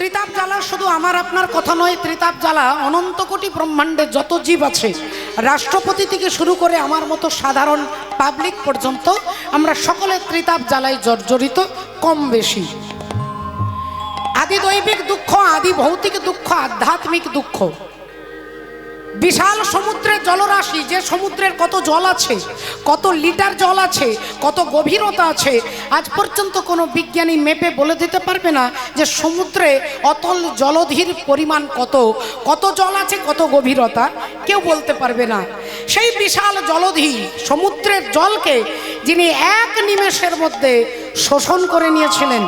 ত্রিতাপ জ্বালা শুধু আমার আপনার কথা নয়, ত্রিতাপ জ্বালা অনন্ত কোটি ব্রহ্মাণ্ডে যত জীব আছে, রাষ্ট্রপতি থেকে শুরু করে আমার মতো সাধারণ পাবলিক পর্যন্ত আমরা সকলে ত্রিতাপ জ্বালায় জর্জরিত কম বেশি। আদি দৈবিক দুঃখ, আদি ভৌতিক দুঃখ, আধ্যাত্মিক দুঃখ। বিশাল সমুদ্রের জলরাশি, যে সমুদ্রের কত জল আছে, কত লিটার জল আছে, কত গভীরতা আছে, আজ পর্যন্ত কোনো বিজ্ঞানী মেপে বলে দিতে পারবে না যে সমুদ্রে অতল জলধির পরিমাণ কত, কত জল আছে, কত গভীরতা, কেউ বলতে পারবে না। সেই বিশাল জলধি সমুদ্রের জলকে যিনি এক নিমেষের মধ্যে শোষণ করে নিয়েছিলেন,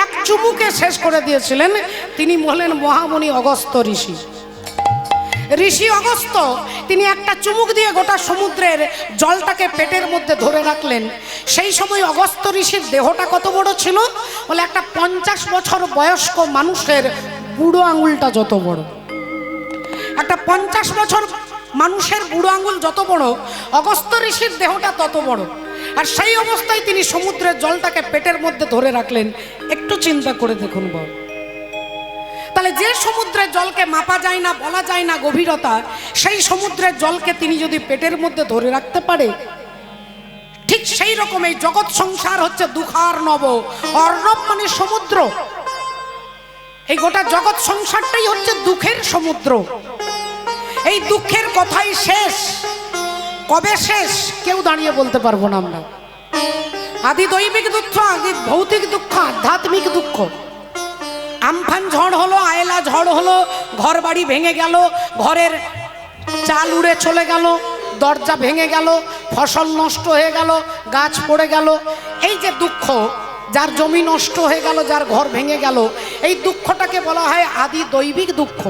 এক চুমুকে শেষ করে দিয়েছিলেন, তিনি হলেন মহামুনি অগস্ত্য ঋষি। ঋষি অগস্ত্য তিনি একটা চুমুক দিয়ে গোটা সমুদ্রের জলটাকে পেটের মধ্যে ধরে রাখলেন। সেই সময় অগস্ত্য ঋষির দেহটা কত বড় ছিল বলে, একটা 50 বছর বয়স্ক মানুষের বুড়ো আঙুলটা যত বড়। একটা 50 বছর মানুষের বুড়ো আঙুল যত বড়, অগস্ত্য ঋষির দেহটা তত বড়। আর সেই অবস্থায় তিনি সমুদ্রের জলটাকে পেটের মধ্যে ধরে রাখলেন। একটু চিন্তা করে দেখুন বাবা, তাহলে যে সমুদ্রের জলকে মাপা যায় না, বলা যায় না গভীরতা, সেই সমুদ্রের জলকে তিনি যদি পেটের মধ্যে ধরে রাখতে পারে, ঠিক সেই রকম এই জগৎ সংসার হচ্ছে দুঃখার নব। অর্ণব মানে সমুদ্র, এই গোটা জগৎ সংসারটাই হচ্ছে দুঃখের সমুদ্র। এই দুঃখের কথাই শেষ, কবে শেষ কেউ দাঁড়িয়ে বলতে পারবো না আমরা। আদি দৈবিক দুঃখ, আদি ভৌতিক দুঃখ, আধ্যাত্মিক দুঃখ। আমফান ঝড় হলো, আয়লা ঝড় হলো, ঘর বাড়ি ভেঙে গেল, ঘরের চাল উড়ে চলে গেল, দরজা ভেঙে গেল, ফসল নষ্ট হয়ে গেল, গাছ পড়ে গেল। এই যে দুঃখ, যার জমি নষ্ট হয়ে গেল, যার ঘর ভেঙে গেল, এই দুঃখটাকে বলা হয় আদি দৈবিক দুঃখ।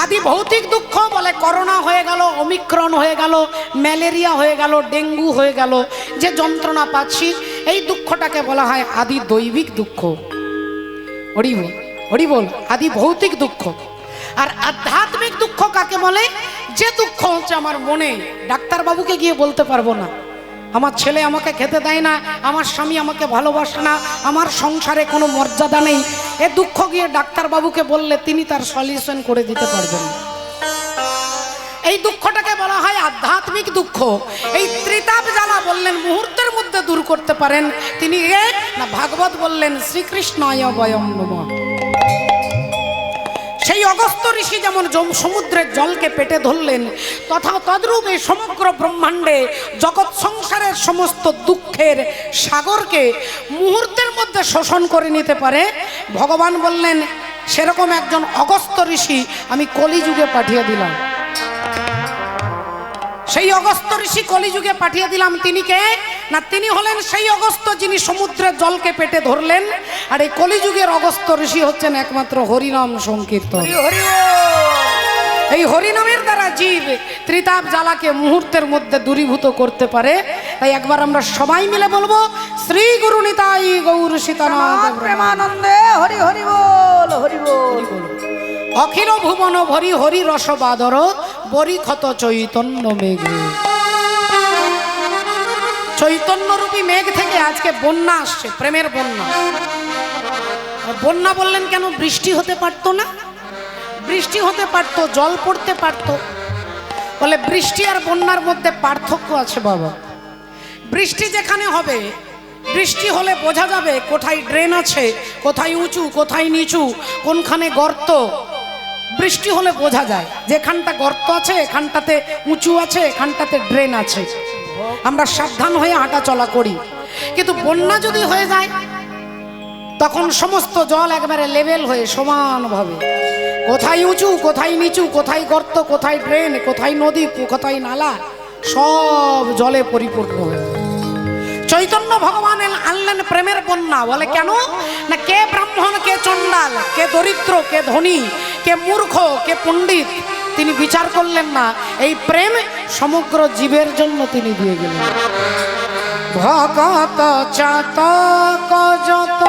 আদি ভৌতিক দুঃখ বলে করোনা হয়ে গেল, ওমিক্রন হয়ে গেল, ম্যালেরিয়া হয়ে গেল, ডেঙ্গু হয়ে গেল, যে যন্ত্রণা পাচ্ছি, এই দুঃখটাকে বলা হয় আদি দৈবিক দুঃখ। হরি বল, হরি বল। আদি ভৌতিক দুঃখ। আর আধ্যাত্মিক দুঃখ কাকে বলে? যে দুঃখ হচ্ছে আমার মনে, ডাক্তারবাবুকে গিয়ে বলতে পারবো না, আমার ছেলে আমাকে খেতে দেয় না, আমার স্বামী আমাকে ভালোবাসে না, আমার সংসারে কোনো মর্যাদা নেই, এ দুঃখ গিয়ে ডাক্তারবাবুকে বললে তিনি তার সলিউশন করে দিতে পারবেন। এই দুঃখটাকে বলা হয় আধ্যাত্মিক দুঃখ। এই ত্রিতাপ জ্বালা বললেন মুহূর্তের মধ্যে দূর করতে পারেন তিনি না। ভাগবত বললেন শ্রীকৃষ্ণায় বয়ম নমঃ। সেই অগস্ত্য ঋষি যেমন সমুদ্রের জলকে পেটে ধরলেন, তথা তদ্রূপ এই সমগ্র ব্রহ্মাণ্ডে জগৎ সংসারের সমস্ত দুঃখের সাগরকে মুহূর্তের মধ্যে শোষণ করে নিতে পারে। ভগবান বললেন সেরকম একজন অগস্ত্য ঋষি আমি কলিযুগে পাঠিয়ে দিলাম। সেই অগস্ত্য ঋষি কলিযুগে পাঠিয়ে দিলাম। তিনি কে না, তিনি হলেন সেই অগস্ত্য যিনি সমুদ্রের জলকে পেটে ধরলেন। আর এই কলিযুগের অগস্ত্য ঋষি হচ্ছেন একমাত্র হরিনাম সংকীর্তন। এই হরিনামের দ্বারা জীব ত্রিতাপ জ্বালাকে মুহূর্তের মধ্যে দূরীভূত করতে পারে। তাই একবার আমরা সবাই মিলে বলবো শ্রী গুরু নিতাই গৌর সীতানাথ প্রেমানন্দে হরি হরি বল, হরি বল। অখিল ভুবন ভরি হরি রস বাদর, বরি ক্ষত চৈতন্য মেঘ। চৈতন্যরূপী মেঘ থেকে আজকে বন্যা আসছে, প্রেমের বন্যা। বন্যা বললেন কেন? বৃষ্টি হতে পারতো না? বৃষ্টি হতে পারতো, জল পড়তে পারতো। বলে বৃষ্টি আর বন্যার মধ্যে পার্থক্য আছে বাবা। বৃষ্টি যেখানে হবে, বৃষ্টি হলে বোঝা যাবে কোথায় ড্রেন আছে, কোথায় উঁচু, কোথায় নিচু, কোনখানে গর্ত। বৃষ্টি হলে বোঝা যায় যেখানটা গর্ত আছে, এখানটাতে উঁচু আছে, এখানটাতে ড্রেন আছে। আমরা সাবধান হয়ে হাঁটা চলা করি। কিন্তু বন্যা যদি হয়ে যায়, তখন সমস্ত জল একবারে লেভেল হয়ে সমানভাবে, কোথায় উঁচু, কোথায় নিচু, কোথায় গর্ত, কোথায় ড্রেন, কোথায় নদী, কোথায় নালা, সব জলে পরিপূর্ণ হয়ে। চৈতন্য ভগবান আনলেন প্রেমের বন্যা। বলে কেন না, কে ব্রাহ্মণ, কে চণ্ডাল, কে দরিদ্র, কে ধনী, কে মূর্খ, কে পণ্ডিত, তিনি বিচার করলেন না। এই প্রেম সমগ্র জীবের জন্য তিনি দিয়ে গেলেন। ভগত চাতক যত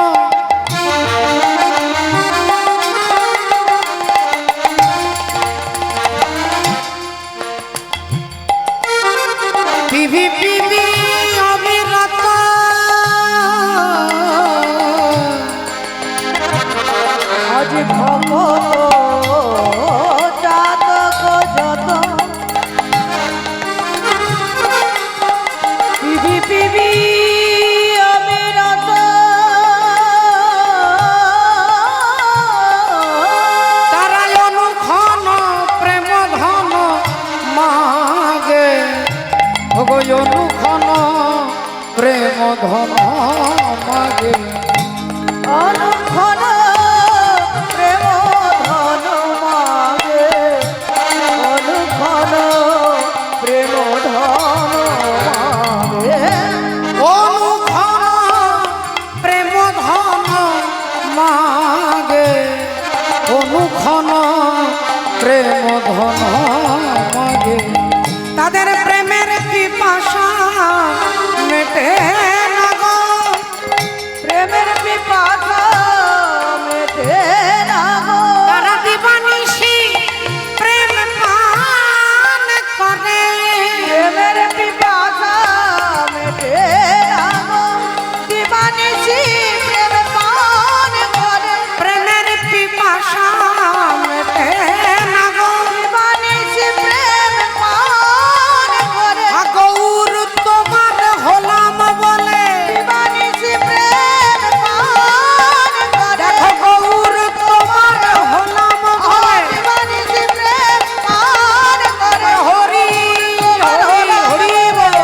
পিভি পিভি অবিরত আজ ভক্ত জাতক যত পিবি পিবি অবিরত তারাই অনুক্ষণ প্রেম ধন মাগে ওগো অনুক্ষণ প্রেম ধন মাগে অনুক্ষণ প্রেম ধন মাগে অনুক্ষণ প্রেম ধন মাগে অনুক্ষণ প্রেম ধন মাগে অনুক্ষণ প্রেম ধন মাগে তাদের প্রেমের পিপাসা মেটে না গো প্রেমের পিপাসা মেটে না গো তারা দিবানিশি প্রেম পান করে প্রেমের পিপাসা মেটে না গো দিবানিশি প্রেম পান করে প্রেমের পিপাসা মেটে না গো দিবানিশি প্রেম পান করে গৌর তোমার হলাম বলে দিবানিশি প্রেম পান করে দেখো গৌর তোমার হলাম বলে দিবানিশি প্রেম পান করে হরি হরি হরি বল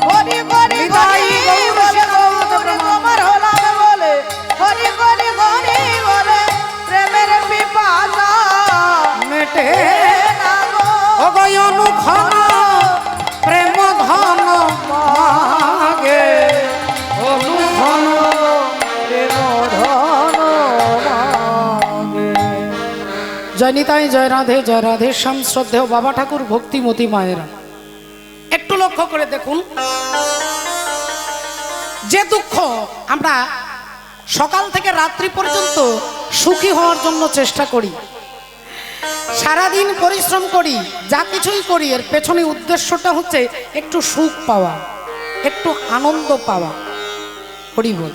হরি হরি নিতাই হরি গৌর বলে তোমার হলাম বলে হরি হরি হরি বলে প্রেমের পিপাসা মেটে না গো অগয় অনুক্ষণ প্রেম ধন মাগে অনুক্ষণ প্রেম ধন মাগে জয় নিতাই জয় রাধে শ্যাম শ্রদ্ধেয় বাবা ঠাকুর ভক্তিমতী মায়েরা একটু লক্ষ্য করে দেখুন যে দুঃখ আমরা সকাল থেকে রাত্রি পর্যন্ত সুখী হওয়ার জন্য চেষ্টা করি সারাদিন পরিশ্রম করি যা কিছুই করি এর পেছনে উদ্দেশ্যটা হচ্ছে একটু সুখ পাওয়া একটু আনন্দ পাওয়া হরি বল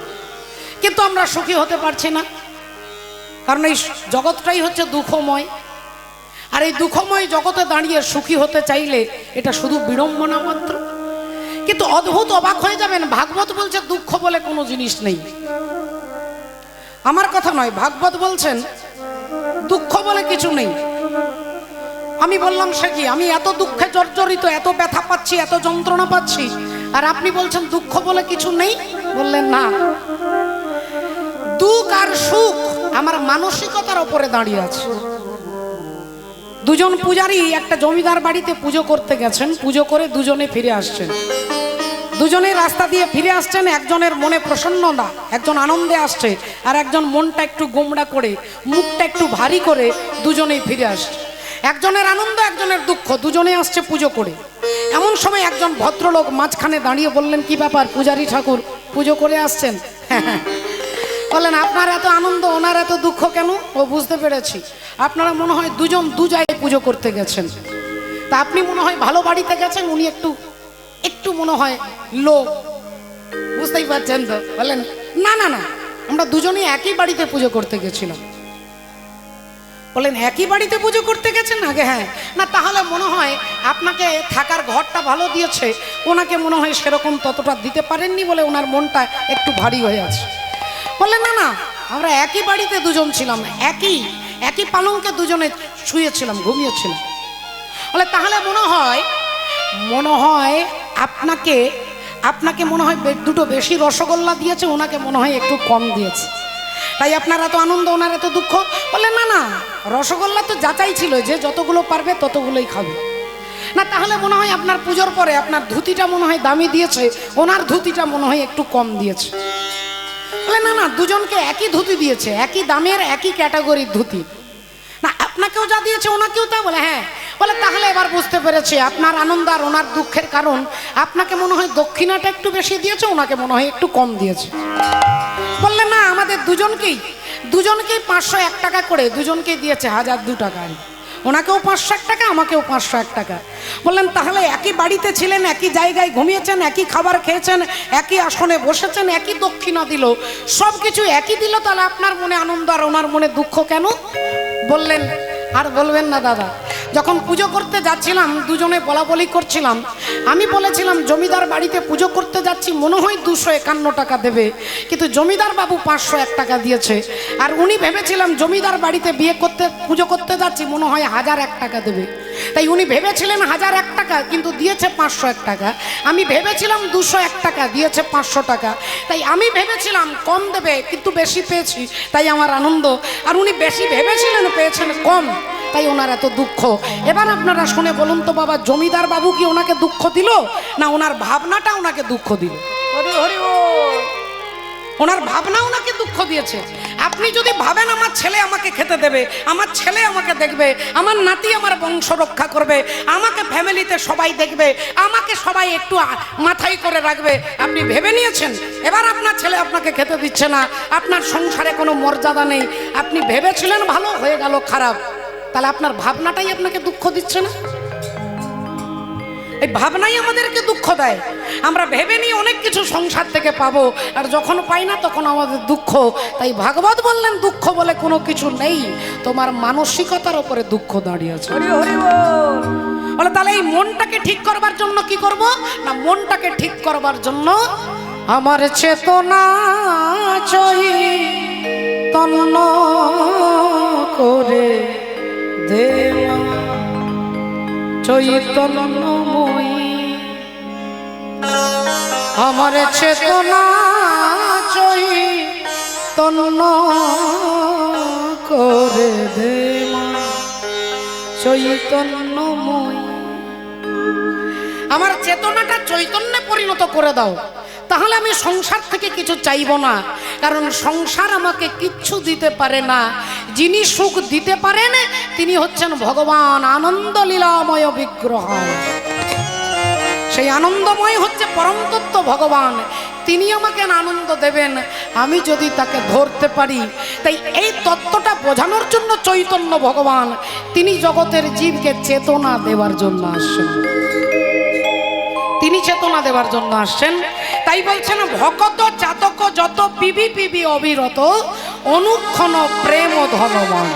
কিন্তু আমরা সুখী হতে পারছি না কারণ এই জগৎটাই হচ্ছে দুঃখময় আর এই দুঃখময় জগতে দাঁড়িয়ে সুখী হতে চাইলে এটা শুধু বিড়ম্বনা মাত্র কিন্তু অদ্ভুত অবাক হয়ে যাবেন ভাগবত বলছে দুঃখ বলে কোনো জিনিস নেই আমার কথা নয় ভাগবত বলছেন দুঃখ বলে কিছু নেই আমি বললাম সে কি আমি এত দুঃখে জর্জরিত এত ব্যথা পাচ্ছি এত যন্ত্রণা পাচ্ছি আর আপনি বলছেন দুঃখ বলে কিছু নেই বললেন না দুঃখ আর সুখ আমার মানসিকতার উপরে দাঁড়িয়ে আছে দুজন পূজারী একটা জমিদার বাড়িতে পুজো করতে গেছেন পুজো করে দুজনে ফিরে আসছেন দুজনে রাস্তা দিয়ে ফিরে আসছেন একজনের মনে প্রসন্নতা একজন আনন্দে আসছে আর একজন মনটা একটু গোমড়া করে মুখটা একটু ভারী করে দুজনেই ফিরে আসছে একজনের আনন্দ একজনের দুঃখ দুজনে আসছে পুজো করে এমন সময় একজন ভদ্রলোক মাঝখানে দাঁড়িয়ে বললেন কি ব্যাপার পূজারী ঠাকুর পুজো করে আসছেন বললেন আপনার এত আনন্দ ওনার এত দুঃখ কেন ও বুঝতে পেরেছি আপনারা মনে হয় দুজন দু জায়গায় পুজো করতে গেছেন তা আপনি মনে হয় ভালো বাড়িতে গেছেন উনি একটু একটু মনে হয় লো বুঝতেই পারছেন তো বললেন না না না আমরা দুজনেই একই বাড়িতে পুজো করতে গেছিলাম বললেন একই বাড়িতে পুজো করতে গেছেন আগে হ্যাঁ না তাহলে মনে হয় আপনাকে থাকার ঘরটা ভালো দিয়েছে ওনাকে মনে হয় সেরকম ততটা দিতে পারেননি বলে ওনার মনটা একটু ভারী হয়ে আছে বললেন না না আমরা একই বাড়িতে দুজন ছিলাম একই পালঙ্কে দুজনে শুয়েছিলাম ঘুমিয়েছিলাম বলে তাহলে মনে হয় আপনাকে মনে হয় দুটো বেশি রসগোল্লা দিয়েছে ওনাকে মনে হয় একটু কম দিয়েছে তাই আপনার এত আনন্দ ওনার এত দুঃখ বলে না না রসগোল্লা তো যাচাই ছিল যে যতগুলো পারবে ততগুলোই খাবে না তাহলে মনে হয় আপনার পুজোর পরে আপনার ধুতিটা মনে হয় দামি দিয়েছে ওনার ধুতিটা মনে হয় একটু কম দিয়েছে বলে না না দুজনকে একই ধুতি দিয়েছে একই দামের একই ক্যাটাগরির ধুতি না আপনাকেও যা দিয়েছে ওনাকেও তা বলে হ্যাঁ বলে তাহলে এবার বুঝতে পেরেছি আপনার আনন্দ আর ওনার দুঃখের কারণ আপনাকে মনে হয় দক্ষিণাটা একটু বেশি দিয়েছে ওনাকে মনে হয় একটু কম দিয়েছে বললেন না আমাদের দুজনকেই 501 টাকা করে দুজনকেই দিয়েছে 1002 টাকা ওনাকেও 501 টাকা, আমাকেও 501 টাকা। বললেন তাহলে একই বাড়িতে ছিলেন, একই জায়গায় ঘুমিয়েছেন, একই খাবার খেয়েছেন, একই আসনে বসেছেন, একই দক্ষিণা দিল, সব কিছু একই দিল, তাহলে আপনার মনে আনন্দ আর ওনার মনে দুঃখ কেন? বললেন আর বলবেন না দাদা, যখন পুজো করতে যাচ্ছিলাম দুজনে বলা বলি করছিলাম, আমি বলেছিলাম জমিদার বাড়িতে পুজো করতে যাচ্ছি, মনে হয় 251 টাকা দেবে, কিন্তু জমিদার বাবু 501 টাকা দিয়েছে। আর উনি ভেবেছিলাম জমিদার বাড়িতে পুজো করতে যাচ্ছি, মনে হয় 1001 টাকা দেবে। তাই উনি ভেবেছিলেন 1001 টাকা, কিন্তু দিয়েছে 501 টাকা। আমি ভেবেছিলাম 201 টাকা, দিয়েছে 500 টাকা। তাই আমি ভেবেছিলাম কম দেবে, কিন্তু বেশি পেয়েছি, তাই আমার আনন্দ। আর উনি বেশি ভেবেছিলেন, পেয়েছেন কম, তাই ওনার এত দুঃখ। এবার আপনারা শুনে বলুন তো বাবা, জমিদার বাবু কি ওনাকে দুঃখ দিল, না ওনার ভাবনাটা ওনাকে দুঃখ দিল? হরি হরি বল। ওনার ভাবনা ওনাকে দুঃখ দিয়েছে। আপনি যদি ভাবেন আমার ছেলে আমাকে খেতে দেবে, আমার ছেলে আমাকে দেখবে, আমার নাতি আমার বংশ রক্ষা করবে, আমাকে ফ্যামিলিতে সবাই দেখবে, আমাকে সবাই একটু মাথায় করে রাখবে, আপনি ভেবে নিয়েছেন, এবার আপনার ছেলে আপনাকে খেতে দিচ্ছে না, আপনার সংসারে কোনো মর্যাদা নেই, আপনি ভেবেছিলেন ভালো, হয়ে গেল খারাপ, তাহলে আপনার ভাবনাটাই আপনাকে দুঃখ দিচ্ছে না? এই ভাবনাই আমাদেরকে দুঃখ দেয়। আমরা ভেবে নিই অনেক কিছু সংসার থেকে পাবো, আর যখন পাই না তখন আমাদের দুঃখ। তাই ভাগবত বললেন দুঃখ বলে কোনো কিছু নেই, তোমার মানসিকতার উপরে দুঃখ দাঁড়িয়েছে। হরি হরি বল। বলে তাহলে এই মনটাকে ঠিক করবার জন্য কি করব? না, মনটাকে ঠিক করবার জন্য আমার চেতনা চৈতন্য করে দে চৈতন্যময়ী, আমার চেতনা চৈতন্য করে দে চৈতন্যময়ী, আমার চেতনাটা চৈতন্যে পরিণত করে দাও, তাহলে আমি সংসার থেকে কিছু চাইব না। কারণ সংসার আমাকে কিচ্ছু দিতে পারে না, যিনি সুখ দিতে পারেন তিনি হচ্ছেন ভগবান, আনন্দ লীলাময় বিগ্রহ। সেই আনন্দময় হচ্ছে পরম তত্ত্ব ভগবান, তিনি আমাকে আনন্দ দেবেন আমি যদি তাকে ধরতে পারি। তাই এই তত্ত্বটা বোঝানোর জন্য চৈতন্য ভগবান তিনি জগতের জীবকে চেতনা দেওয়ার জন্য আসছেন, তিনি চেতনা দেওয়ার জন্য আসছেন। তাই বলছেন ভকত চাতক যত পিবি পিবি অবিরত, অনুক্ষণ প্রেম ধনমান।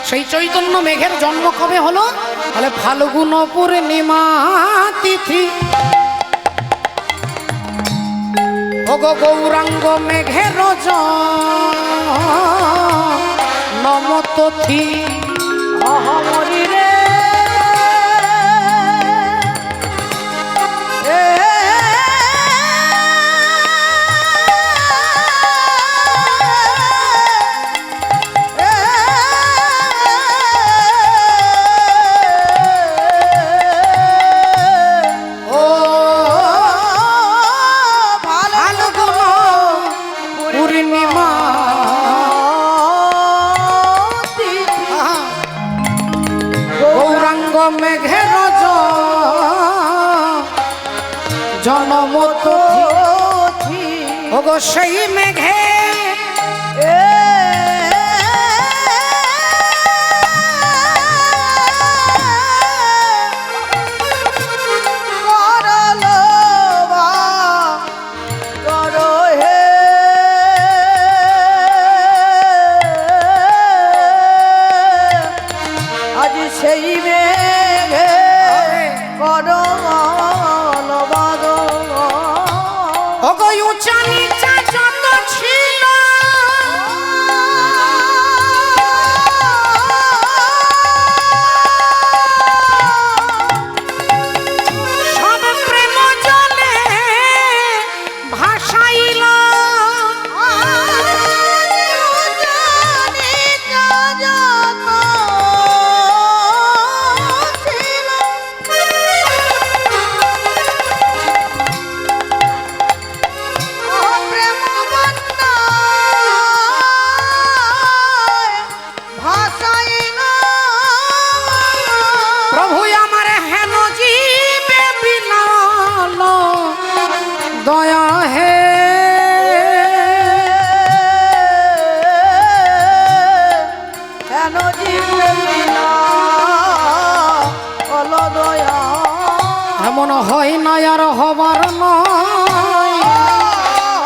সেই চৈতন্য মেঘের জন্ম কবে হলো? বলে ফাল্গুন পূর্ণিমা তিথি, ওগো গৌরাঙ্গ মেঘের নমতথি। হরি রে মেঘের জনমতথি, ওগো সেই মেঘে সেই মেঘে করমল বাদল, ওগো উঁচা নিচা যত ছিল সব প্রেম জলে ভাসাইল, প্রভু আমার হেন জীবে বিলাল দয়া হে, হেন জীবে বিলাল এমন হয় না আর হবার নয়,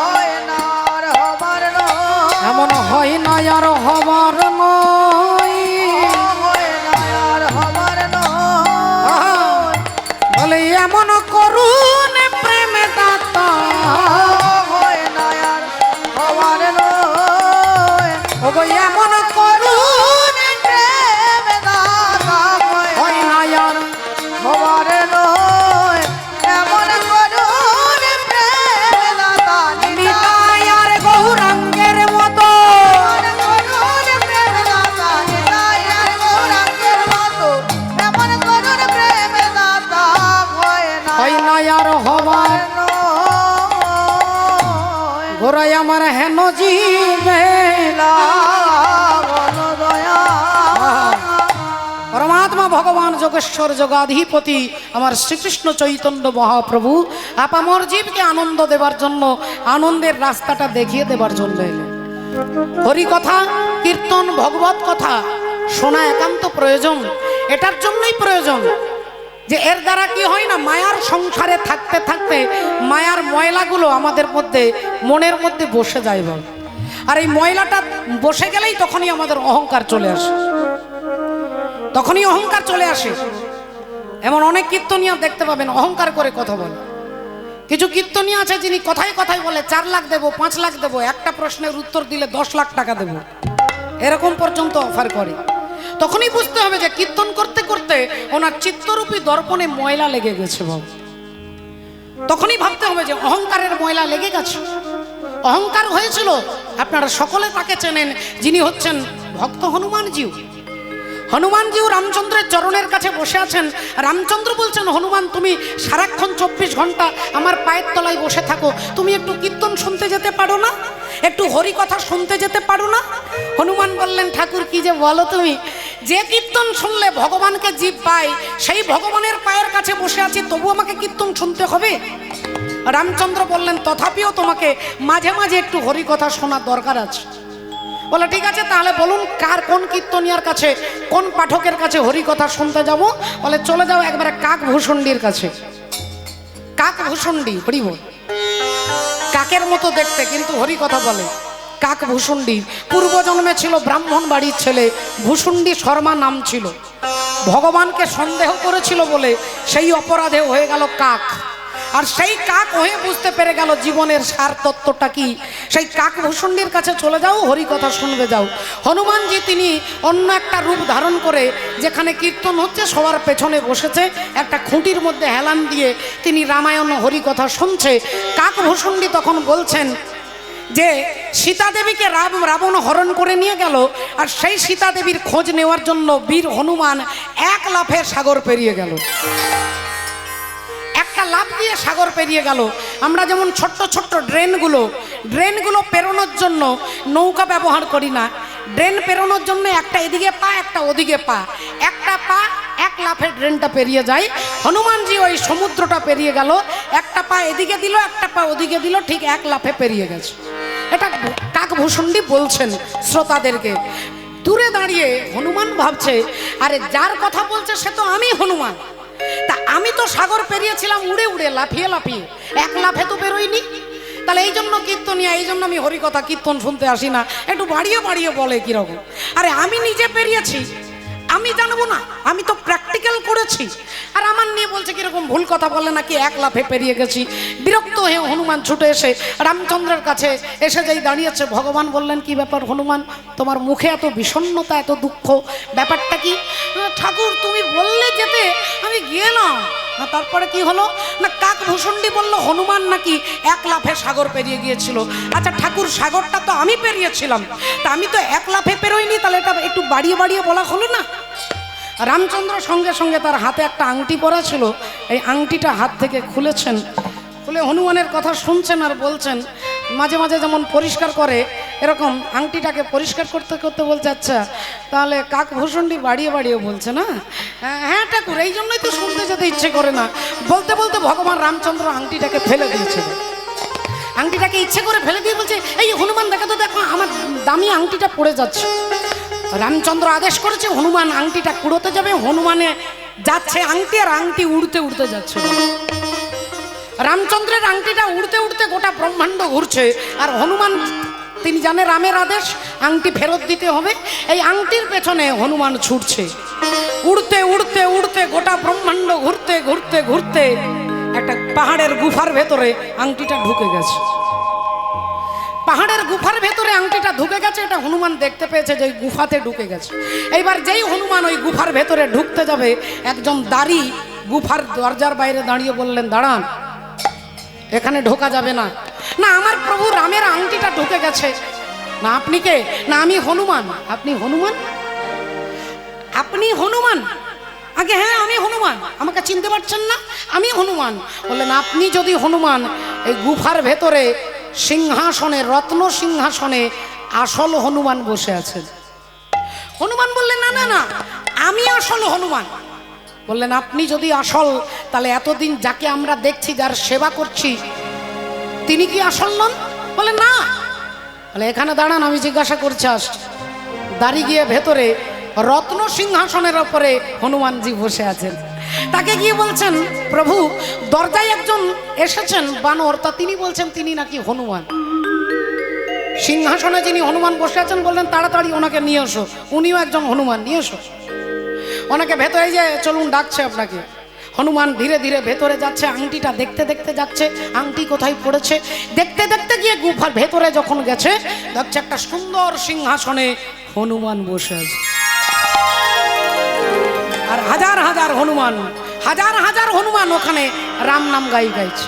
হয় না আর হবার নয়, এমন হয় না আর হবার নয়, হয় না আর হবার নয়, বলে এমন করুন প্রেম দাতা, হয় না আর হবার নয়, ওগো এমন করুন প্রেম দাতা হয় না আর হবার নয়, এমন করুন প্রেম দাতা নিতাই আর গৌরাঙ্গের মতো, এমন করুন প্রেম দাতা নিতাই আর গৌরাঙ্গের মতো, এমন করুন প্রেম দাতা হয় না হয় না আর হবার নয়, গোরাই আমার হেন জীবে বল দয়া পরমাত্মা ভগবান যোগেশ্বর যোগাধিপতি আমার শ্রীকৃষ্ণ চৈতন্য মহাপ্রভু আপামর জীবকে আনন্দ দেবার জন্য আনন্দের রাস্তাটা দেখিয়ে দেবার জন্য এলেন। হরি কথা কীর্তন ভগবত কথা শোনা একান্ত প্রয়োজন। এটার জন্যই প্রয়োজন যে এর দ্বারা কি হয় না, মায়ার সংসারে থাকতে থাকতে মায়ার ময়লাগুলো আমাদের মধ্যে মনের মধ্যে বসে যায় বল। আর এই ময়লাটা বসে গেলেই তখনই আমাদের অহংকার চলে আসে, তখনই অহংকার চলে আসে। এমন অনেক কীর্তনিয়া দেখতে পাবেন অহংকার করে কথা বলে। কিছু কীর্তনিয়া আছে যিনি কথায় কথায় বলে 4 লাখ দেবো, 5 লাখ দেবো, একটা প্রশ্নের উত্তর দিলে 10 লাখ টাকা দেবো, এরকম পর্যন্ত অফার করে। তখনই বুঝতে হবে যে কীর্তন করতে করতে ওনার চিত্তরূপী দর্পণে ময়লা লেগে গেছে বাবু। তখনই ভাবতে হবে যে অহংকারের ময়লা লেগে গেছে। অহংকার হয়েছিল, আপনারা সকলে তাকে চেনেন, যিনি হচ্ছেন ভক্ত হনুমানজিউ। হনুমানজিউ রামচন্দ্রের চরণের কাছে বসে আছেন। রামচন্দ্র বলছেন, হনুমান তুমি সারাক্ষণ 24 ঘন্টা আমার পায়ের তলায় বসে থাকো, তুমি একটু কীর্তন শুনতে যেতে পারো না, একটু হরি কথা শুনতে যেতে পারো না? হনুমান বললেন, ঠাকুর কি যে বলো তুমি, যে কীর্তন শুনলে ভগবানকে জীব পায় সেই ভগবানের পায়ের কাছে বসে আছি, তবু আমাকে কীর্তন শুনতে হবে? রামচন্দ্র বললেন, তথাপিও তোমাকে মাঝে মাঝে একটু হরি কথা শোনার দরকার আছে। বলে ঠিক আছে, তাহলে বলুন কার কোন কীর্তনিয়ার কাছে, কোন পাঠকের কাছে হরি কথা শুনতে যাব? বলে চলে যাও একবারে কাক ভূষণ্ডির কাছে। কাক ভূষণ্ডি হরি বল, কাকের মতো দেখতে কিন্তু হরি কথা বলে। কাক ভূষণ্ডি পূর্বজন্মে ছিল ব্রাহ্মণ বাড়ির ছেলে, ভূষণ্ডি শর্মা নাম ছিল। ভগবানকে সন্দেহ করেছিল বলে সেই অপরাধে হয়ে গেল কাক। আর সেই কাক হয়ে বুঝতে পেরে গেল জীবনের সার তত্ত্বটা কি। সেই কাক ভূষণ্ডির কাছে চলে যাও, হরি কথা শুনবে যাও। হনুমানজি তিনি অন্য একটা রূপ ধারণ করে যেখানে কীর্তন হচ্ছে সবার পেছনে বসেছে, একটা খুঁটির মধ্যে হেলান দিয়ে তিনি রামায়ণ হরি কথা শুনছে। কাক ভূষণ্ডি তখন বলছেন যে সীতা দেবীকে রাবণ হরণ করে নিয়ে গেল, আর সেই সীতা দেবীর খোঁজ নেওয়ার জন্য বীর হনুমান 1 লাফে সাগর পেরিয়ে গেল। একটা লাফ দিয়ে সাগর পেরিয়ে গেল। আমরা যেমন ছোট্ট ছোট্ট ড্রেনগুলো পেরোনোর জন্য নৌকা ব্যবহার করি না, ড্রেন পেরোনোর জন্য একটা এদিকে পা একটা ওদিকে পা, একটা পা 1 লাফে ড্রেনটা পেরিয়ে যায়। হনুমানজি ওই সমুদ্রটা পেরিয়ে গেল, একটা পা এদিকে দিল একটা পা ওদিকে দিল, ঠিক 1 লাফে পেরিয়ে গেছে। এটা কাকভূষণ্ডী বলছেন শ্রোতাদেরকে। দূরে দাঁড়িয়ে হনুমান ভাবছে, আরে যার কথা বলছে সে তো আমি হনুমান, তা আমি তো সাগর পেরিয়েছিলাম উড়ে উড়ে লাফিয়ে লাফিয়ে, 1 লাফে তো বেরোয়নি। তাহলে এই জন্য কীর্তনিয়া, এই জন্য আমি হরিকথা কীর্তন শুনতে আসি না, একটু বাড়িয়ে বাড়িয়ে বলে কিরকম। আরে আমি নিজে পেরিয়েছি, আমি জানবো না? আমি তো প্র্যাকটিক্যাল করেছি। আর আমার নিয়ে বলছে কিরকম ভুল কথা বলে নাকি 1 লাফে পেরিয়ে গেছি। বিরক্ত হয়ে হনুমান ছুটে এসে রামচন্দ্রের কাছে এসে যেই দাঁড়িয়েছে, ভগবান বললেন, কি ব্যাপার হনুমান, তোমার মুখে এত বিষণ্ণতা এত দুঃখ, ব্যাপারটা কি? ঠাকুর তুমি বললে যেতে, আমি গেলাম, তারপরে কি হলো না? কাকভূষণ্ডী বলল হনুমান নাকি 1 লাফে সাগর পেরিয়ে গিয়েছিল। আচ্ছা ঠাকুর, সাগরটা তো আমি পেরিয়েছিলাম, তা আমি তো 1 লাফে পেরোইনি, তাহলে এটা একটু বাড়িয়ে বাড়িয়ে বলা হলো না? রামচন্দ্র সঙ্গে সঙ্গে তার হাতে একটা আংটি পরা ছিল, এই আংটিটা হাত থেকে খুলেছেন, খুলে হনুমানের কথা শুনছেন আর বলছেন। মাঝে মাঝে যেমন পরিষ্কার করে এরকম আংটিটাকে পরিষ্কার করতে করতে বলছে, আচ্ছা তাহলে কাকভূষণ্ডী বাড়িয়ে বাড়িয়ে বলছে না? হ্যাঁ ঠাকুর, এই জন্যই তো শুনতে যেতে ইচ্ছে করে না। বলতে বলতে ভগবান রামচন্দ্র আংটিটাকে ফেলে দিয়েছিল। আংটিটাকে ইচ্ছে করে ফেলে দিয়ে বলছে, এই হনুমান দেখো তো, দেখো আমার দামি আংটিটা পড়ে যাচ্ছে। রামচন্দ্র আদেশ করেছে, হনুমান আংটিটা কুড়োতে যাবে। হনুমানে যাচ্ছে আংটি, আর আংটি উড়তে উড়তে যাচ্ছে। রামচন্দ্রের আংটিটা উড়তে উড়তে গোটা ব্রহ্মাণ্ড ঘুরছে, আর হনুমান তিনি জানে রামের আদেশ আংটি ফেরত দিতে হবে। এই আংটির পেছনে হনুমান ছুটছে, উড়তে উড়তে উড়তে গোটা ব্রহ্মাণ্ড ঘুরতে ঘুরতে ঘুরতে একটা পাহাড়ের গুফার ভেতরে আংটিটা ঢুকে গেছে। পাহাড়ের গুফার ভেতরে আংটিটা ঢুকে গেছে, এটা হনুমান দেখতে পেয়েছে যে ওই গুফাতে ঢুকে গেছে। এইবার যেই হনুমান ওই গুফার ভেতরে ঢুকতে যাবে, একজন দাঁড়ি গুফার দরজার বাইরে দাঁড়িয়ে বললেন, দাঁড়ান, এখানে ঢোকা যাবে না। না, আমার প্রভু রামের আংটিটা ঢুকে গেছে। না, আপনি কে? না, আমি হনুমান। আপনি হনুমান? আপনি হনুমান? আগে হ্যাঁ, আমি হনুমান। আমাকে চিনতে পারছেন না? আমি হনুমান। বললেন, আপনি যদি হনুমান, এই গুফার ভেতরে সিংহাসনে, রত্ন সিংহাসনে আসল হনুমান বসে আছেন। হনুমান বললেন, না না না, আমি আসল হনুমান। বললেন, আপনি যদি আসল, তাহলে এতদিন যাকে আমরা দেখছি, যার সেবা করছি, তিনি কি আসল নন? বলেন না। বলে, এখানে দাঁড়ান, আমি জিজ্ঞাসা করছি। আসছি, দাঁড়িয়ে গিয়ে ভেতরে রত্ন সিংহাসনের ওপরে হনুমানজি বসে আছেন। তাকে গিয়ে বলছেন, প্রভু দরজায় একজন এসেছেন বানর, তা তিনি বলছেন তিনি নাকি হনুমান। সিংহাসনে যিনি হনুমান বসে আছেন বললেন, তাড়াতাড়ি ওনাকে নিয়ে এসো, উনিও একজন হনুমান, নিয়ে এসো ওনাকে ভেতরে। যে চলুন, ডাকছে আপনাকে। হনুমান ধীরে ধীরে ভেতরে যাচ্ছে, আংটিটা দেখতে দেখতে যাচ্ছে, আংটি কোথায় পড়েছে দেখতে দেখতে গিয়ে গুফার ভেতরে যখন গেছে, দেখছে একটা সুন্দর সিংহাসনে হনুমান বসে আছে। আর হাজার হাজার হনুমান, হাজার হাজার হনুমান ওখানে রাম নাম গাইছে।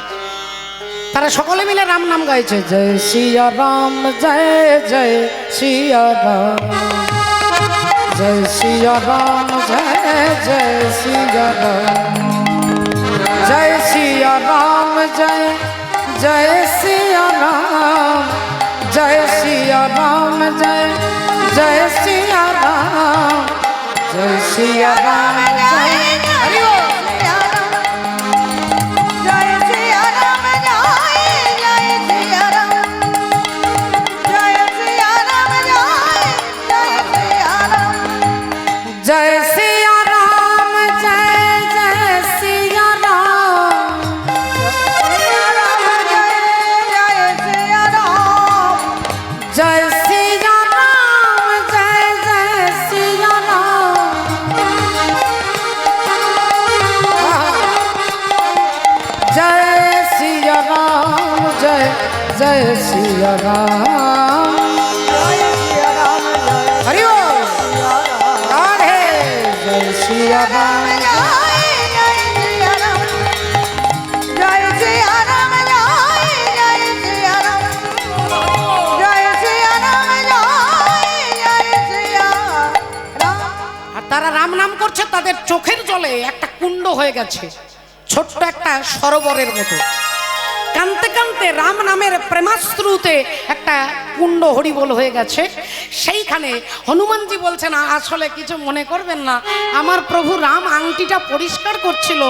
তারা সকলে মিলে রাম নাম গাইছে, জয় সিয়া রাম, জয় জয় সিয়া রাম, জয় সিয়া রাম, জয় জয় সিয়া রাম, জয় সিয়া রাম, জয় জয় সিয়া রাম, জয় সিয়া রাম, জয় জয় সিয়া রাম, জয় সিয়া রাম, জয় হরি বল। जय सिया राम, जय जय सिया राम, जय सिया राम, जय जय सिया राम, जय सिया राम, जय जय सिया राम, हरि बोल। जय सिया राम, তারা রাম নাম করছে, তাদের চোখের জলে একটা কুণ্ড হয়ে গেছে, ছোট্ট একটা সরোবরের মতো। কানতে কানতে রাম নামের প্রেমাশ্রুতে একটা কুণ্ড হরিবোল হয়ে গেছে। সেইখানে হনুমানজি বলছেন, আসলে কিছু মনে করবেন না, আমার প্রভু রাম আংটিটা পরিষ্কার করছিল,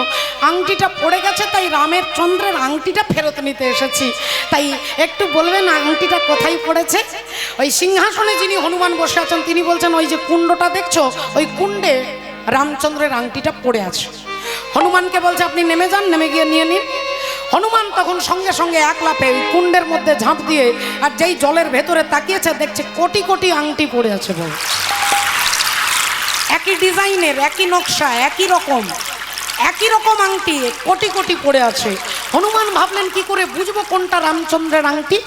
আংটিটা পড়ে গেছে, তাই রামের চন্দ্রের আংটিটা ফেরত নিতে এসেছি। তাই একটু বলবেন আংটিটা কোথায় পড়েছে? ওই সিংহাসনে যিনি হনুমান বসে আছেন তিনি বলছেন, ওই যে কুণ্ডটা দেখছো, ওই কুণ্ডে রামচন্দ্রের আংটিটা পড়ে আছে। হনুমানকে বলছে, আপনি নেমে যান, নেমে গিয়ে নিয়ে নিন। হনুমান তখন সঙ্গে সঙ্গে এক লাফে ওই কুণ্ডের মধ্যে ঝাঁপ দিয়ে, আর যেই জলের ভেতরে তাকিয়েছে দেখছে কোটি কোটি আংটি পড়ে আছে। বল, একই ডিজাইনের, একই নকশা, একই রকম আংটি কোটি কোটি পড়ে আছে। হনুমান ভাবলেন, কি করে বুঝবো কোনটা রামচন্দ্রের আংটি?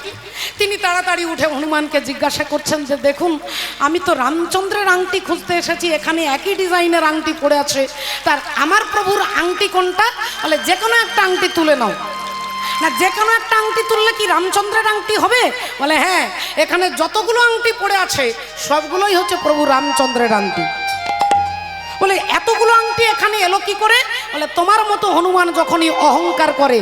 তিনি তাড়াতাড়ি উঠে হনুমানকে জিজ্ঞাসা করছেন যে, দেখুন, আমি তো রামচন্দ্রের আংটি খুঁজতে এসেছি, এখানে একই ডিজাইনের আংটি পড়ে আছে, তার আমার প্রভুর আংটি কোনটা? বলে, যে কোনো একটা আংটি তুলে নাও। না, যে কোনো একটা আংটি তুললে কি রামচন্দ্রের আংটি হবে? বলে, হ্যাঁ, এখানে যতগুলো আংটি পড়ে আছে সবগুলোই হচ্ছে প্রভু রামচন্দ্রের আংটি। বলে, এতগুলো আংটি এখানে এলো কি করে? বলে, তোমার মতো হনুমান যখনই অহংকার করে,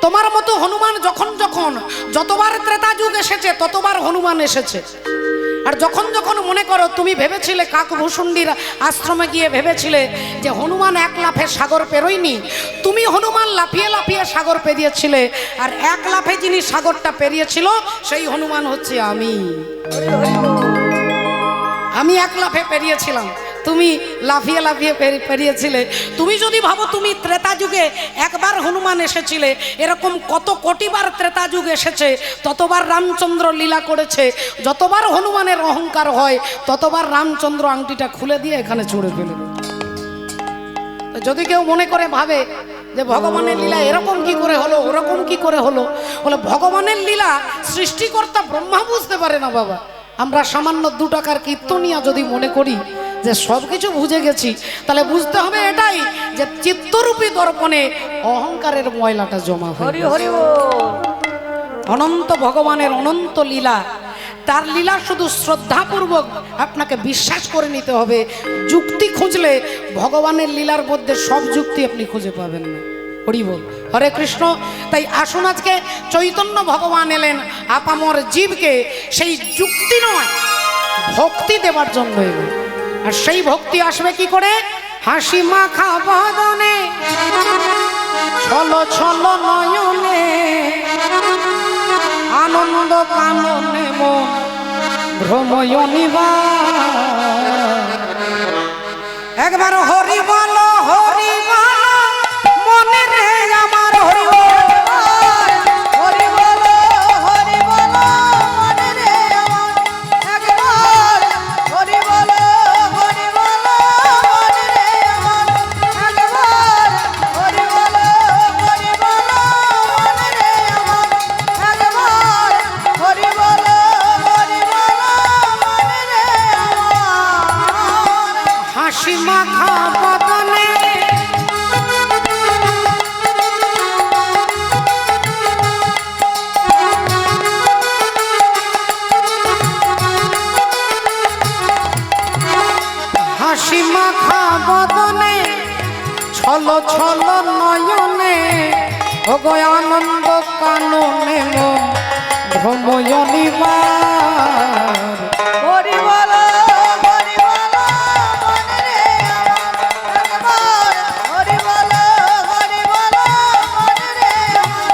তোমার মতো হনুমান যখন যতবার ত্রেতা যুগ এসেছে ততবার হনুমান এসেছে। আর যখন মনে করো তুমি ভেবেছিলে, কাকভূষুণ্ডির আশ্রমে গিয়ে ভেবেছিলে যে হনুমান এক লাফে সাগর পেরোয়নি, তুমি হনুমান লাফিয়ে লাফিয়ে সাগর পেরিয়েছিলে, আর এক লাফে যিনি সাগরটা পেরিয়েছিল সেই হনুমান হচ্ছে আমি এক লাফে পেরিয়েছিলাম। তুমি লাফিয়ে লাফিয়ে পেরিয়েছিলে। তুমি যদি ভাবো তুমি ত্রেতা যুগে একবার হনুমান এসেছিলে, এরকম কত কোটিবার ত্রেতা যুগ এসেছে, ততবার রামচন্দ্র লীলা করেছে। যতবার হনুমানের অহংকার হয় ততবার রামচন্দ্র আংটিটা খুলে দিয়ে এখানে ছুঁড়ে ফেলে দেয়। যদি কেউ মনে করে ভাবে যে ভগবানের লীলা এরকম কি করে হলো, ওরকম কি করে হলো, বলে ভগবানের লীলা সৃষ্টিকর্তা ব্রহ্মা বুঝতে পারে না বাবা। আমরা সামান্য 2 টাকার কীর্তনিয়া যদি মনে করি যে সব কিছু বুঝে গেছি, তাহলে বুঝতে হবে এটাই যে চিত্তরূপী দর্পণে অহংকারের ময়লাটা জমা হয়। হরি হরি বল। অনন্ত ভগবানের অনন্ত লীলা, তার লীলা শুধু শ্রদ্ধাপূর্বক আপনাকে বিশ্বাস করে নিতে হবে। যুক্তি খুঁজলে ভগবানের লীলার মধ্যে সব যুক্তি আপনি খুঁজে পাবেন না। হরি বল, হরে কৃষ্ণ। তাই আসুন আজকে চৈতন্য ভগবান এলেন আপামর জীবকে সেই যুক্তি নয় ভক্তি দেবার জন্য এলেন। আর সেই ভক্তি আসবে কি করে? হাসি মাখা বদনে, ছলো ছলো নয়নে, আনন্দ কাননে মন ভ্রময় নিবার। একবার হরি বলো, হরি বলো মনে রে আমার, হরি বল। হরি বল, হরি বল মনে রে আমার। একবার হরি বল, হরি বল মনে রে আমার। একবার হরি বল, হরি বল মনে রে আমার। একবার হরি বল, হরি বল মনে রে আমার। হাসি মাখা বদনে, হাসি মাখা বদনে, ছলো ছলো নয়নে, ওগো আনন্দ কাননে মন ভ্রময় নিবার। হরি বল, হরি বল মনে রে আমার। একবার হরি বল, হরি বল মনে রে আমার।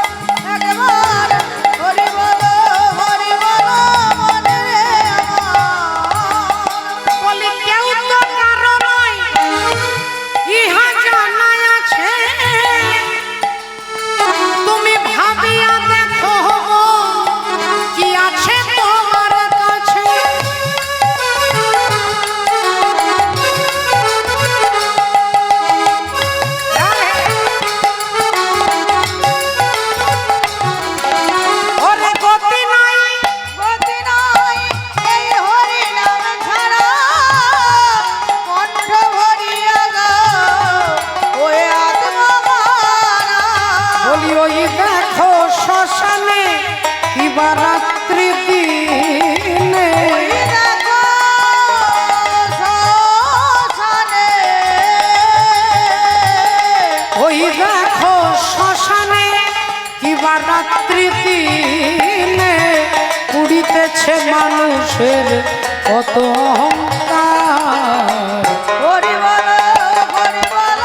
একবার হরি বল, হরি বল মনে রে আমার। বলি কেউ তো কারো নয়, ইহা জানা আছে। তুমি ভাবিয়া দেখো কি আছে তোমার কাছে। ওরে গতি নাই, গতি নাই এই হরি নাম ছাড়া। কণ্ঠ ভরিয়া গাও ওই আত্মমারা। বলি ওই দেখো শ্মশানে কিবা রাত্রি দিনে। ওই দেখো শ্মশানে। ওই দেখো শ্মশানে কিবা রাত্রি দিনে, পুড়িতেছে মানুষের কত অহংকার। হরি বল, হরি বল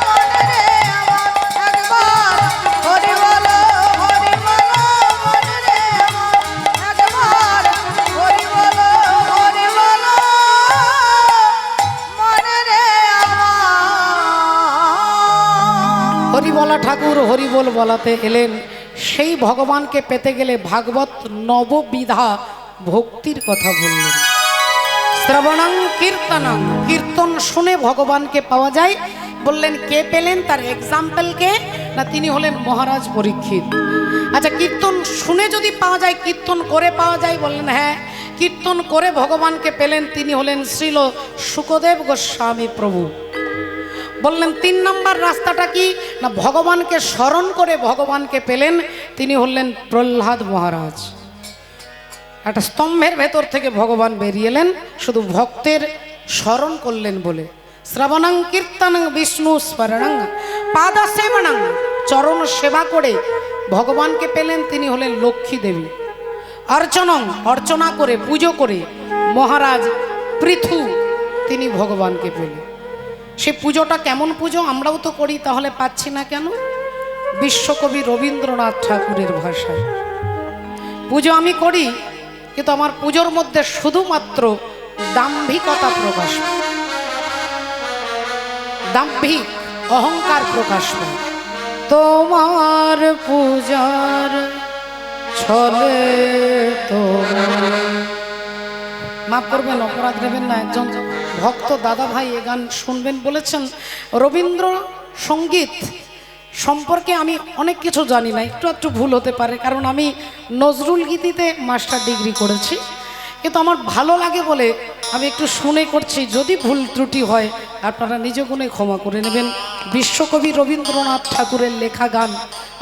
মনে রে আমার। একবার হরি বল, হরি বল মনে রে আমার। একবার হরি বল, হরি বল মনে রে আমার। হরিবলা ঠাকুর হরিবোল বলাতে এলেন। সেই ভগবানকে পেতে গেলে ভাগবত নববিধা ভক্তির কথা বললেন। শ্রবণাং কীর্তনাং, কীর্তন শুনে ভগবানকে পাওয়া যায়। বললেন কে পেলেন, তার এক্সাম্পল কে না, তিনি হলেন মহারাজ পরীক্ষিত। আচ্ছা, কীর্তন শুনে যদি পাওয়া যায়, কীর্তন করে পাওয়া যায়? বললেন হ্যাঁ, কীর্তন করে ভগবানকে পেলেন, তিনি হলেন শ্রীল শুকদেব গোস্বামী প্রভু। বললেন 3 নম্বর রাস্তাটা কি না, ভগবানকে স্মরণ করে ভগবানকে পেলেন, তিনি হলেন প্রহ্লাদ মহারাজ। একটা স্তম্ভের ভেতর থেকে ভগবান বেরিয়ে এলেন শুধু ভক্তের স্মরণ করলেন বলে। শ্রবণাং কীর্তনং বিষ্ণু স্মরণং পাদসেবনং, চরণ সেবা করে ভগবানকে পেলেন, তিনি হলেন লক্ষ্মী দেবী। অর্চনং, অর্চনা করে পুজো করে মহারাজ পৃথু, তিনি ভগবানকে পেলেন। সে পুজোটা কেমন পুজো আমরাও তো করি, তাহলে পাচ্ছি না কেন? বিশ্বকবি রবীন্দ্রনাথ ঠাকুরের ভাষায় পুজো আমি করি, কিন্তু আমার পুজোর মধ্যে শুধুমাত্র দাম্ভিকতা প্রকাশ। দাম্ভিক অহংকার প্রকাশ পায়। তোমার পূজার ছলে তোমার, মাফ করবেন, অপরাধ নেবেন না, একজন ভক্ত দাদা ভাই এ গান শুনবেন বলেছেন। রবীন্দ্র সঙ্গীত সম্পর্কে আমি অনেক কিছু জানি না, একটু একটু ভুল হতে পারে, কারণ আমি নজরুল গীতিতে মাস্টার ডিগ্রি করেছি, কিন্তু আমার ভালো লাগে বলে আমি একটু শুনে করছি। যদি ভুল ত্রুটি হয় আপনারা নিজ গুণে ক্ষমা করে নেবেন। বিশ্বকবি রবীন্দ্রনাথ ঠাকুরের লেখা গান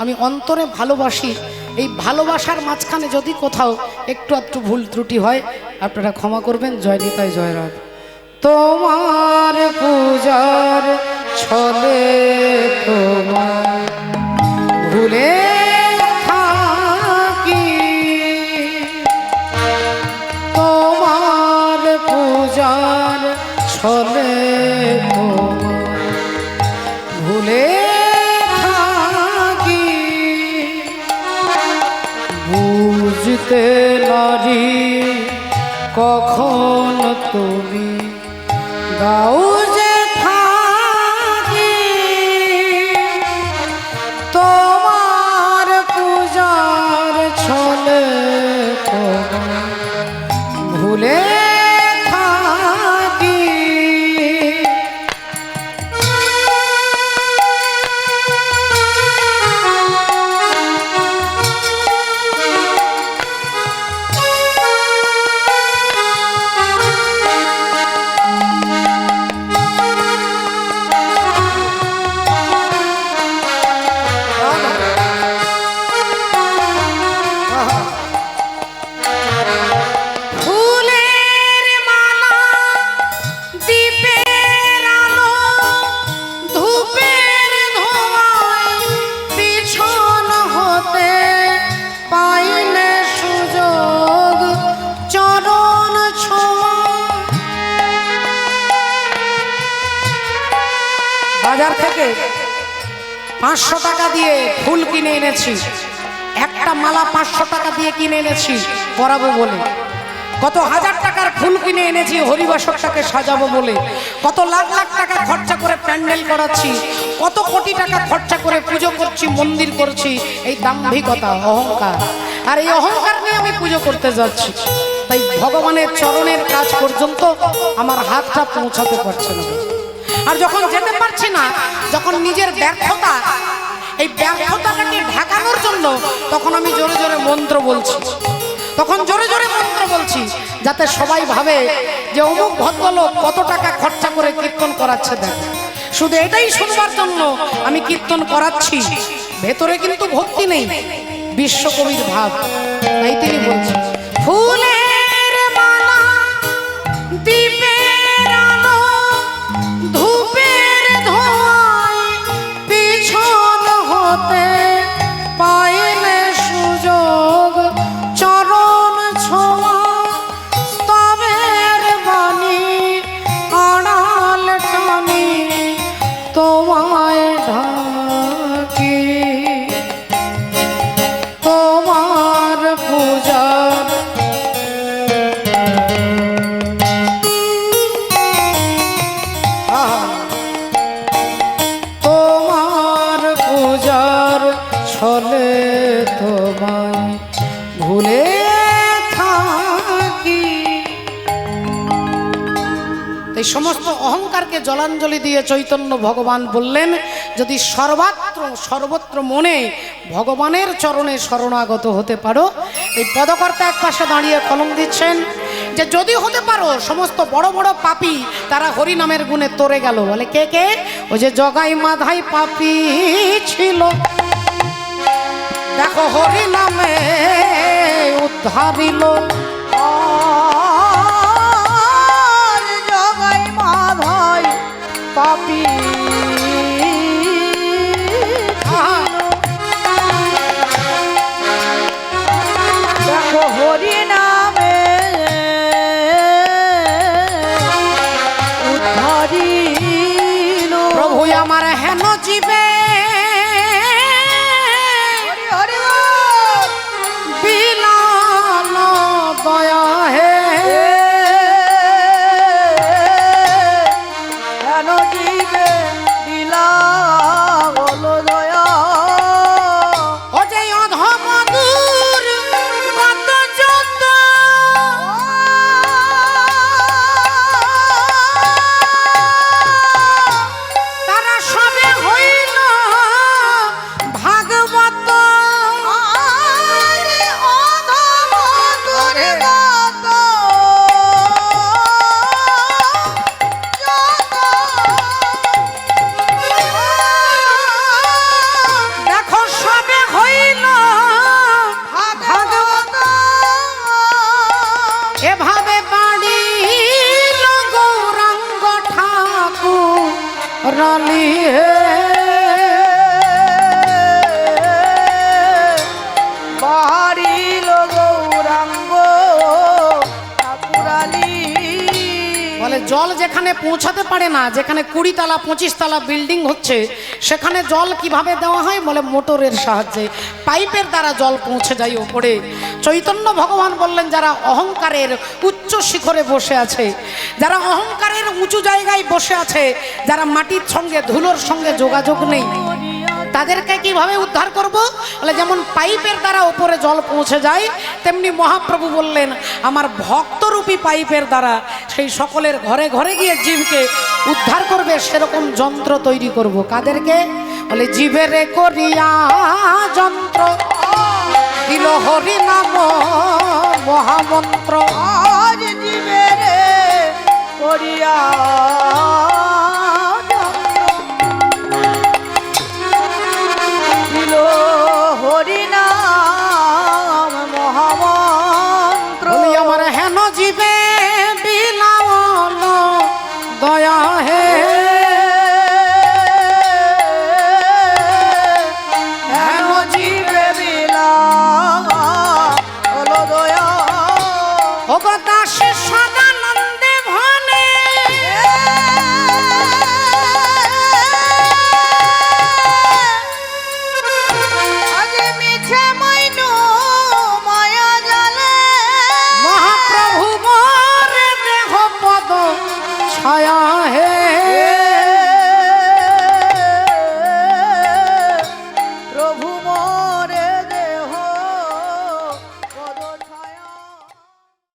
আমি অন্তরে ভালোবাসি। এই ভালোবাসার মাঝখানে যদি কোথাও একটু একটু ভুল ত্রুটি হয় আপনারা ক্ষমা করবেন। জয় নিতাই, জয় রাধা। তোমার পূজার ছলে তোমার ভুলে থাকি, তোমার পূজার ছলে তোমার ভুলে থাকি, বুঝতে নারি কখন তুমি গাও যে থাকি, তোমার পূজার ছলে তোমার ভুলে থাকি। ফুলের মালা, দীপের আলো, ধূপের ধোঁয়ায় পিছন হতে পাইলে সুযোগ চরণ ছোঁয়া। বাজার থেকে 500 টাকা দিয়ে ফুল কিনে এনেছি, একটা মালা 500 টাকা দিয়ে কিনে এনেছি পরাবো বলে। কত হাজার টাকার ফুল কিনে এনেছি হরিবাসরটাকে সাজাবো বলে। কত লাখ লাখ টাকা খরচা করে প্যান্ডেল করাচ্ছি, কত কোটি টাকা খরচা করে পুজো করছি, মন্দির করছি। এই দাম্ভিকতা, অহংকার, আর এই অহংকার নিয়ে আমি পুজো করতে যাচ্ছি। তাই ভগবানের চরণের কাজ পর্যন্ত আমার হাতটা পৌঁছাতে পারছে না। আর যখন যেতে পারছি না, যখন নিজের ব্যর্থতা, এই ব্যর্থতাটাকে ঢাকানোর জন্য তখন আমি জোরে জোরে মন্ত্র বলছি, তখন জোরে জোরে মন্ত্র বলছি, যাতে সবাই ভাবে যে অমুক ভদ্রলোক কত টাকা খরচা করে কীর্তন করাচ্ছে। দেখ, শুধু এটাই শুনবার জন্য আমি কীর্তন করাচ্ছি, ভেতরে কিন্তু ভক্তি নেই, বিশ্বকবির ভাব। তাই তিনি বলছেন, ফুলের মালা, দীপের আলো, ধূপের ধোঁয়ায় পিছন হতে পাইলে সুযোগ চরণ ছোঁয়া, স্তবের বাণী আড়াল টানি তোমায় ঢাকি, তোমার পূজার তোমার পূজার ছলে তোমায় ভুলে থাকি। এই সমস্ত অহংকারকে জলাঞ্জলি দিয়ে চৈতন্য ভগবান বললেন, যদি সর্বত্র মনে ভগবানের চরণে শরণাগত হতে পারো। এই পদকর্তা এক পাশে দাঁড়িয়ে কলম দিচ্ছেন যে যদি হতে পারো, সমস্ত বড় বড় পাপী তারা হরি নামের গুণে তরে গেল। বলে কে কে? ওই যে জগাই মাধাই পাপী ছিল, দেখো হরি নামে উদ্ধারিল। জগাই মাধাই পাপী দেখো হরি নামে উদ্ধারিল। প্রভু আমার হেন জীবে বিলাল দয়া হে, হেন জীবে মুরালি হে বাহারিল গৌরাঙ্গ ঠাকুরালি। বলে জল যেখানে পৌঁছাতে পারে না, যেখানে 20 তলা 25 তলা বিল্ডিং হচ্ছে, সেখানে জল কিভাবে দেওয়া হয়? বলে মোটরের সাহায্যে, পাইপের দ্বারা জল পৌঁছে যায় ওপরে। চৈতন্য ভগবান বললেন, যারা অহংকারের উচ্চ শিখরে বসে আছে, যারা অহংকারের উঁচু জায়গায় বসে আছে, যারা মাটির সঙ্গে ধুলোর সঙ্গে যোগাযোগ নেই, তাদেরকে কিভাবে উদ্ধার করব? বলে যেমন পাইপের দ্বারা উপরে জল পৌঁছে যায়, তেমনি মহাপ্রভু বললেন আমার ভক্তরূপী পাইপের দ্বারা সেই সকলের ঘরে ঘরে গিয়ে জীবকে উদ্ধার করবে, সেরকম যন্ত্র তৈরি করব। কাদেরকে? বলে জীবেরে করিয়া যন্ত্র দিল হরি নাম মহামন্ত্র। আজ জীবেরে করিয়া